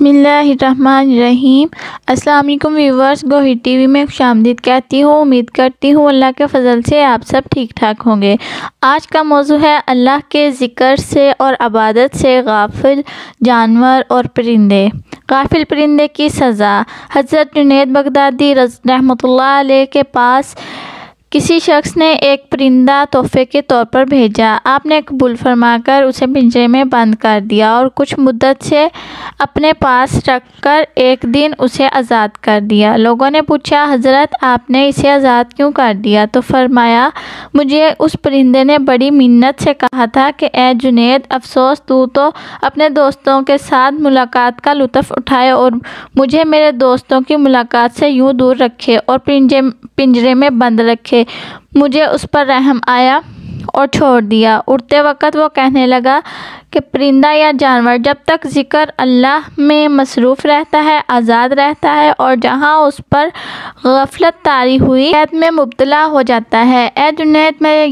بسم اللہ الرحمن الرحیم۔ السلام علیکم ویورز، گوہر ٹی وی میں خوش آمدید کہتی ہوں۔ امید کرتی ہوں اللہ کے فضل سے آپ سب ٹھیک ٹھاک ہوں گے۔ آج کا موضوع ہے اللہ کے ذکر سے اور عبادت سے غافل جانور اور پرندے۔ غافل پرندے کی سزا۔ حضرت جنید بغدادی رحمۃ اللہ علیہ کے پاس کسی شخص نے ایک پرندہ تحفے کے طور پر بھیجا۔ آپ نے قبول فرما کر اسے پنجرے میں بند کر دیا اور کچھ مدت سے اپنے پاس رکھ کر ایک دن اسے آزاد کر دیا۔ لوگوں نے پوچھا، حضرت آپ نے اسے آزاد کیوں کر دیا؟ تو فرمایا، مجھے اس پرندے نے بڑی منت سے کہا تھا کہ اے جنید، افسوس تو اپنے دوستوں کے ساتھ ملاقات کا لطف اٹھائے اور مجھے میرے دوستوں کی ملاقات سے یوں دور رکھے اور پنجرے میں بند رکھے۔ مجھے اس پر رحم آیا اور چھوڑ دیا۔ اڑتے وقت وہ کہنے لگا کہ پرندہ یا جانور جب تک ذکر اللہ میں مصروف رہتا ہے آزاد رہتا ہے، اور جہاں اس پر غفلت طاری ہوئی قید میں مبتلا ہو جاتا ہے۔ اے جنید، میں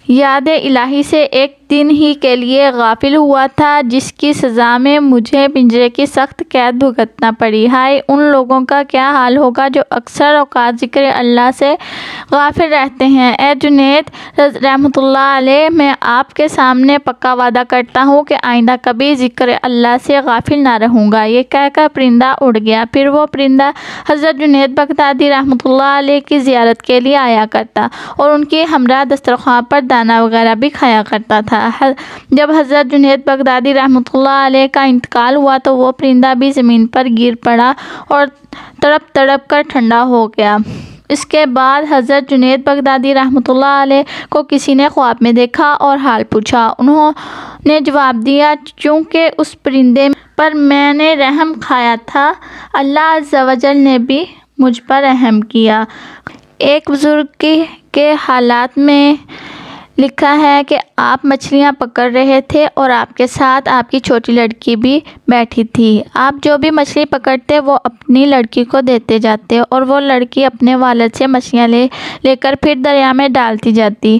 یاد الہی سے ایک دن ہی کے لیے غافل ہوا تھا، جس کی سزا میں مجھے پنجرے کی سخت قید بھگتنا پڑی۔ ہائے ان لوگوں کا کیا حال ہوگا جو اکثر اوقات ذکر اللہ سے غافل رہتے ہیں۔ اے جنید رحمۃ اللہ علیہ، میں آپ کے سامنے پکا وعدہ کرتا ہوں کہ آئندہ کبھی ذکر اللہ سے غافل نہ رہوں گا۔ یہ کہہ کر پرندہ اڑ گیا۔ پھر وہ پرندہ حضرت جنید بغدادی رحمۃ اللہ علیہ کی زیارت کے لیے آیا کرتا اور ان کی ہمراہ دسترخوان پر دانا وغیرہ بھی کھایا کرتا تھا۔ جب حضرت جنید بغدادی رحمۃ اللہ علیہ کا انتقال ہوا تو وہ پرندہ بھی زمین پر گر پڑا اور تڑپ تڑپ کر ٹھنڈا ہو گیا۔ اس کے بعد حضرت جنید بغدادی رحمۃ اللہ علیہ کو کسی نے خواب میں دیکھا اور حال پوچھا۔ انہوں نے جواب دیا، چونکہ اس پرندے پر میں نے رحم کھایا تھا، اللہ عز و جل نے بھی مجھ پر رحم کیا۔ ایک بزرگ کے حالات میں لکھا ہے کہ آپ مچھلیاں پکڑ رہے تھے اور آپ کے ساتھ آپ کی چھوٹی لڑکی بھی بیٹھی تھی۔ آپ جو بھی مچھلی پکڑتے وہ اپنی لڑکی کو دیتے جاتے اور وہ لڑکی اپنے والد سے مچھلیاں لے کر پھر دریا میں ڈالتی جاتی۔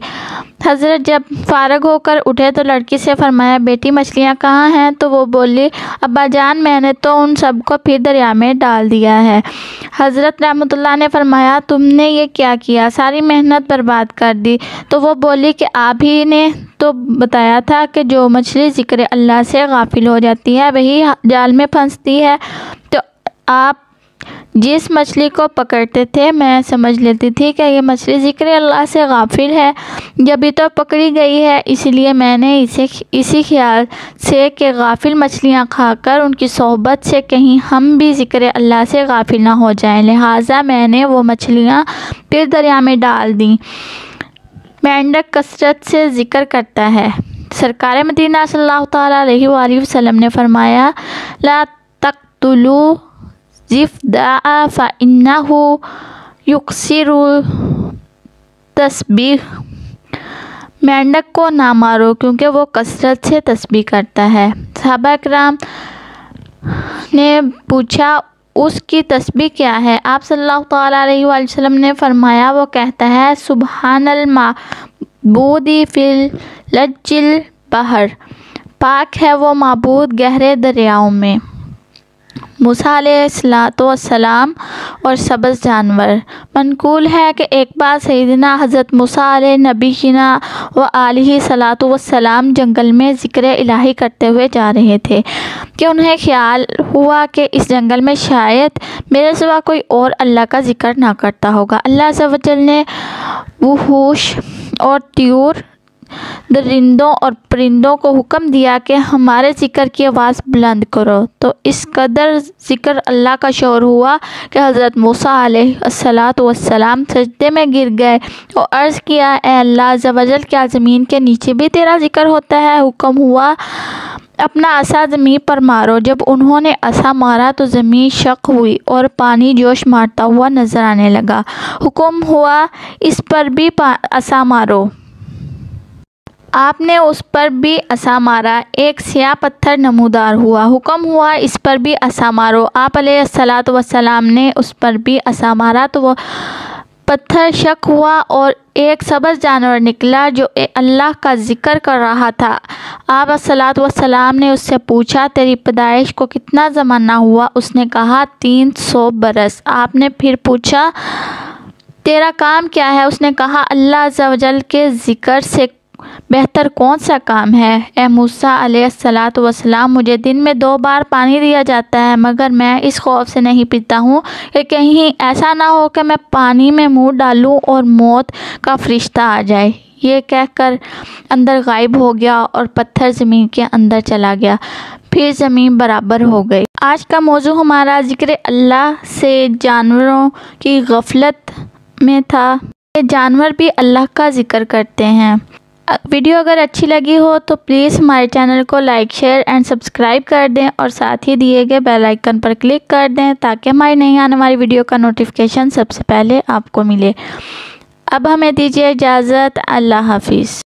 حضرت جب فارغ ہو کر اٹھے تو لڑکی سے فرمایا، بیٹی مچھلیاں کہاں ہیں؟ تو وہ بولی، ابا جان میں نے تو ان سب کو پھر دریا میں ڈال دیا ہے۔ حضرت رحمۃ اللہ نے فرمایا، تم نے یہ کیا کیا؟ ساری محنت برباد کر دی۔ تو وہ بولی کہ آپ ہی نے تو بتایا تھا کہ جو مچھلی ذکر اللہ سے غافل ہو جاتی ہے وہی جال میں پھنستی ہے۔ تو آپ جس مچھلی کو پکڑتے تھے میں سمجھ لیتی تھی کہ یہ مچھلی ذکر اللہ سے غافل ہے، جبھی تو پکڑی گئی ہے، اس لیے میں نے اسی خیال سے کہ غافل مچھلیاں کھا کر ان کی صحبت سے کہیں ہم بھی ذکر اللہ سے غافل نہ ہو جائیں، لہٰذا میں نے وہ مچھلیاں پھر دریا میں ڈال دیں۔ مینڈک کثرت سے ذکر کرتا ہے۔ سرکار مدینہ صلی اللہ تعالیٰ علیہ وآلہ وسلم نے فرمایا، لا تقتلوا الضفدع فإنه یکثر التسبیح۔ مینڈک کو نہ مارو کیونکہ وہ کثرت سے تسبیح کرتا ہے۔ صحابہ کرام نے پوچھا، اس کی تسبیح کیا ہے؟ آپ صلی اللہ تعالیٰ علیہ وآلہ وسلم نے فرمایا، وہ کہتا ہے، سبحان المعبود فی لج البحر، پاک ہے وہ معبود گہرے دریاؤں میں۔ موسیٰ علیہ السلام اور سبز جانور۔ منقول ہے کہ ایک بار سیدنا حضرت موسیٰ علیہ نبینا و علیہ السلام جنگل میں ذکر الہی کرتے ہوئے جا رہے تھے کہ انہیں خیال ہوا کہ اس جنگل میں شاید میرے سوا کوئی اور اللہ کا ذکر نہ کرتا ہوگا۔ اللہ عز و جل نے وحوش اور طیور، درندوں اور پرندوں کو حکم دیا کہ ہمارے ذکر کی آواز بلند کرو، تو اس قدر ذکر اللہ کا شور ہوا کہ حضرت موسیٰ علیہ السلام سجدے میں گر گئے اور عرض کیا، اے اللہ عز و جل، کیا زمین کے نیچے بھی تیرا ذکر ہوتا ہے؟ حکم ہوا، اپنا عصا زمین پر مارو۔ جب انہوں نے عصا مارا تو زمین شق ہوئی اور پانی جوش مارتا ہوا نظر آنے لگا۔ حکم ہوا، اس پر بھی عصا مارو۔ آپ نے اس پر بھی عصا مارا، ایک سیاہ پتھر نمودار ہوا۔ حکم ہوا، اس پر بھی عصا مارو۔ آپ علیہ السلام نے اس پر بھی عصا مارا تو وہ پتھر شک ہوا اور ایک سبز جانور نکلا جو اللہ کا ذکر کر رہا تھا۔ آپ الصلاۃ والسلام نے اس سے پوچھا تیری پیدائش کو کتنا زمانہ ہوا؟ اس نے کہا 300 برس۔ آپ نے پھر پوچھا تیرا کام کیا ہے؟ اس نے کہا اللہ عز و جل کے ذکر سے بہتر کون سا کام ہے؟ اے موسیٰ علیہ الصلاۃ والسلام، مجھے دن میں 2 بار پانی دیا جاتا ہے مگر میں اس خوف سے نہیں پیتا ہوں کہ کہیں ایسا نہ ہو کہ میں پانی میں منہ ڈالوں اور موت کا فرشتہ آ جائے۔ یہ کہہ کر اندر غائب ہو گیا اور پتھر زمین کے اندر چلا گیا، پھر زمین برابر ہو گئی۔ آج کا موضوع ہمارا ذکر اللہ سے جانوروں کی غفلت میں تھا۔ یہ جانور بھی اللہ کا ذکر کرتے ہیں۔ ویڈیو اگر اچھی لگی ہو تو پلیز ہمارے چینل کو لائک، شیئر اینڈ سبسکرائب کر دیں اور ساتھ ہی دیے گئے بیل آئیکن پر کلک کر دیں تاکہ ہماری نئی آنے والی ویڈیو کا نوٹیفیکیشن سب سے پہلے آپ کو ملے۔ اب ہمیں دیجیے اجازت، اللہ حافظ۔